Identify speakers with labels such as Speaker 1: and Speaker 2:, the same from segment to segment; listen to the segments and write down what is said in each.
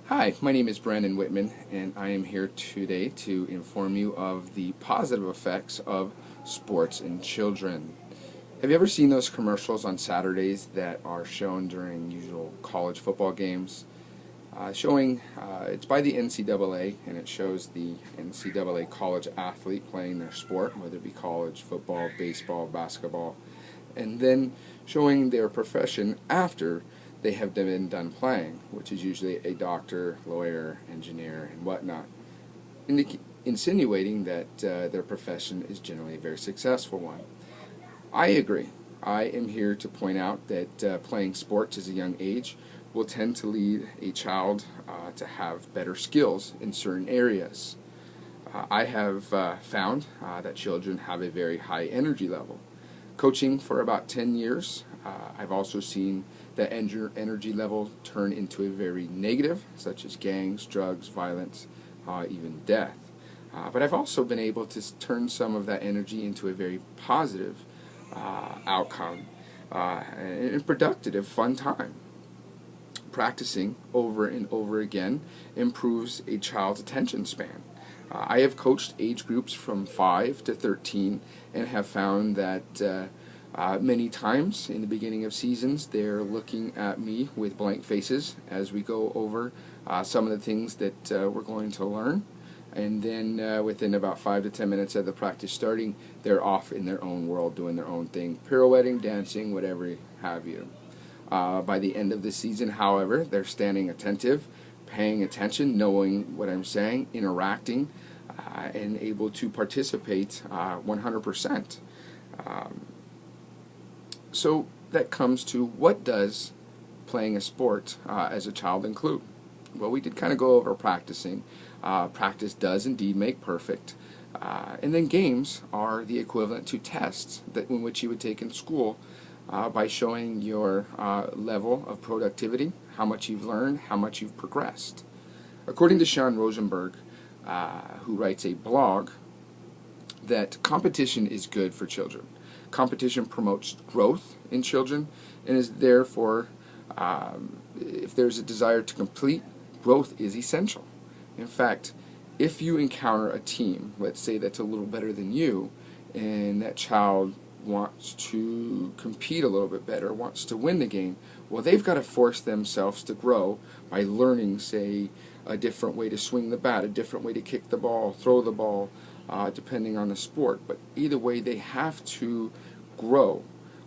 Speaker 1: Hi, my name is Brandon Whitman, and I am here today to inform you of the positive effects of sports in children. Have you ever seen those commercials on Saturdays that are shown during usual college football games? It's by the NCAA, and it shows the NCAA college athlete playing their sport, whether it be college football, baseball, basketball, and then showing their profession after they have been done playing, which is usually a doctor, lawyer, engineer, and whatnot, insinuating that their profession is generally a very successful one. I agree. I am here to point out that playing sports at a young age will tend to lead a child to have better skills in certain areas. I have found that children have a very high energy level. Coaching for about 10 years, I've also seen the energy level turn into a very negative, such as gangs, drugs, violence, even death. But I've also been able to turn some of that energy into a very positive outcome and productive, fun time. Practicing over and over again improves a child's attention span. I have coached age groups from 5 to 13 and have found that many times in the beginning of seasons they're looking at me with blank faces as we go over some of the things that we're going to learn. And then within about 5 to 10 minutes of the practice starting, they're off in their own world doing their own thing, pirouetting, dancing, whatever have you. By the end of the season, however, they're standing attentive, paying attention, knowing what I'm saying, interacting, and able to participate 100%. So that comes to, what does playing a sport as a child include? Well, we did kind of go over practicing. Practice does indeed make perfect. And then games are the equivalent to tests in which you would take in school by showing your level of productivity, how much you've learned, how much you've progressed. According to Sean Rosenberg, who writes a blog, that competition is good for children. Competition promotes growth in children and is therefore, if there's a desire to complete, growth is essential. In fact, if you encounter a team, let's say that's a little better than you, and that child wants to compete a little bit better, wants to win the game, well, they've got to force themselves to grow by learning, say, a different way to swing the bat, a different way to kick the ball, throw the ball, depending on the sport. But either way, they have to grow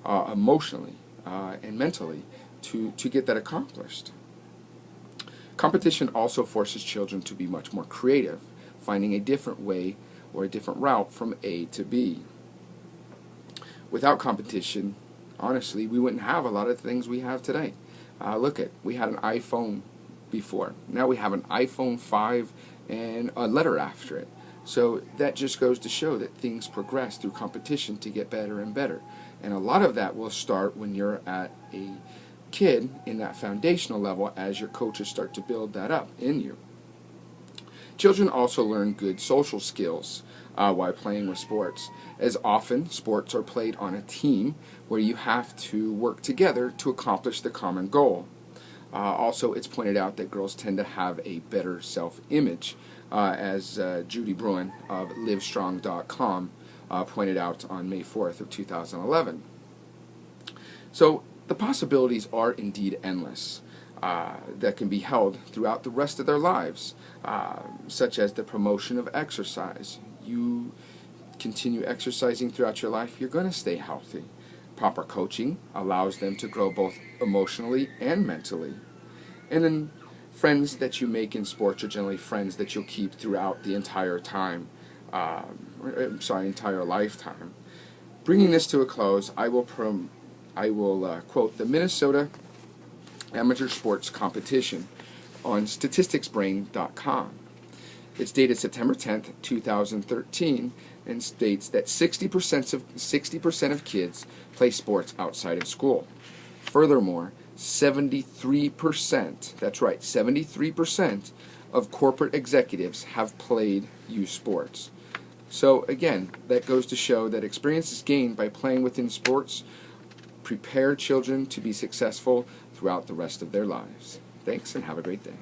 Speaker 1: emotionally and mentally to get that accomplished. Competition also forces children to be much more creative, finding a different way or a different route from A to B. Without competition, honestly, we wouldn't have a lot of things we have today. We had an iPhone before. Now we have an iPhone 5 and a letter after it. So that just goes to show that things progress through competition to get better and better. And a lot of that will start when you're at a kid in that foundational level as your coaches start to build that up in you. Children also learn good social skills while playing with sports, as often sports are played on a team where you have to work together to accomplish the common goal. Also, it's pointed out that girls tend to have a better self-image, as Judy Bruin of Livestrong.com pointed out on May 4th of 2011. So the possibilities are indeed endless that can be held throughout the rest of their lives, such as the promotion of exercise. You continue exercising throughout your life, you're going to stay healthy. Proper coaching allows them to grow both emotionally and mentally. And then friends that you make in sports are generally friends that you'll keep throughout the entire time, entire lifetime. Bringing this to a close, I will quote the Minnesota Amateur Sports Competition on statisticsbrain.com. It's dated September 10th, 2013, and states that 60% of kids play sports outside of school. Furthermore, 73%, that's right, 73% of corporate executives have played youth sports. So again, that goes to show that experiences gained by playing within sports prepare children to be successful throughout the rest of their lives. Thanks, and have a great day.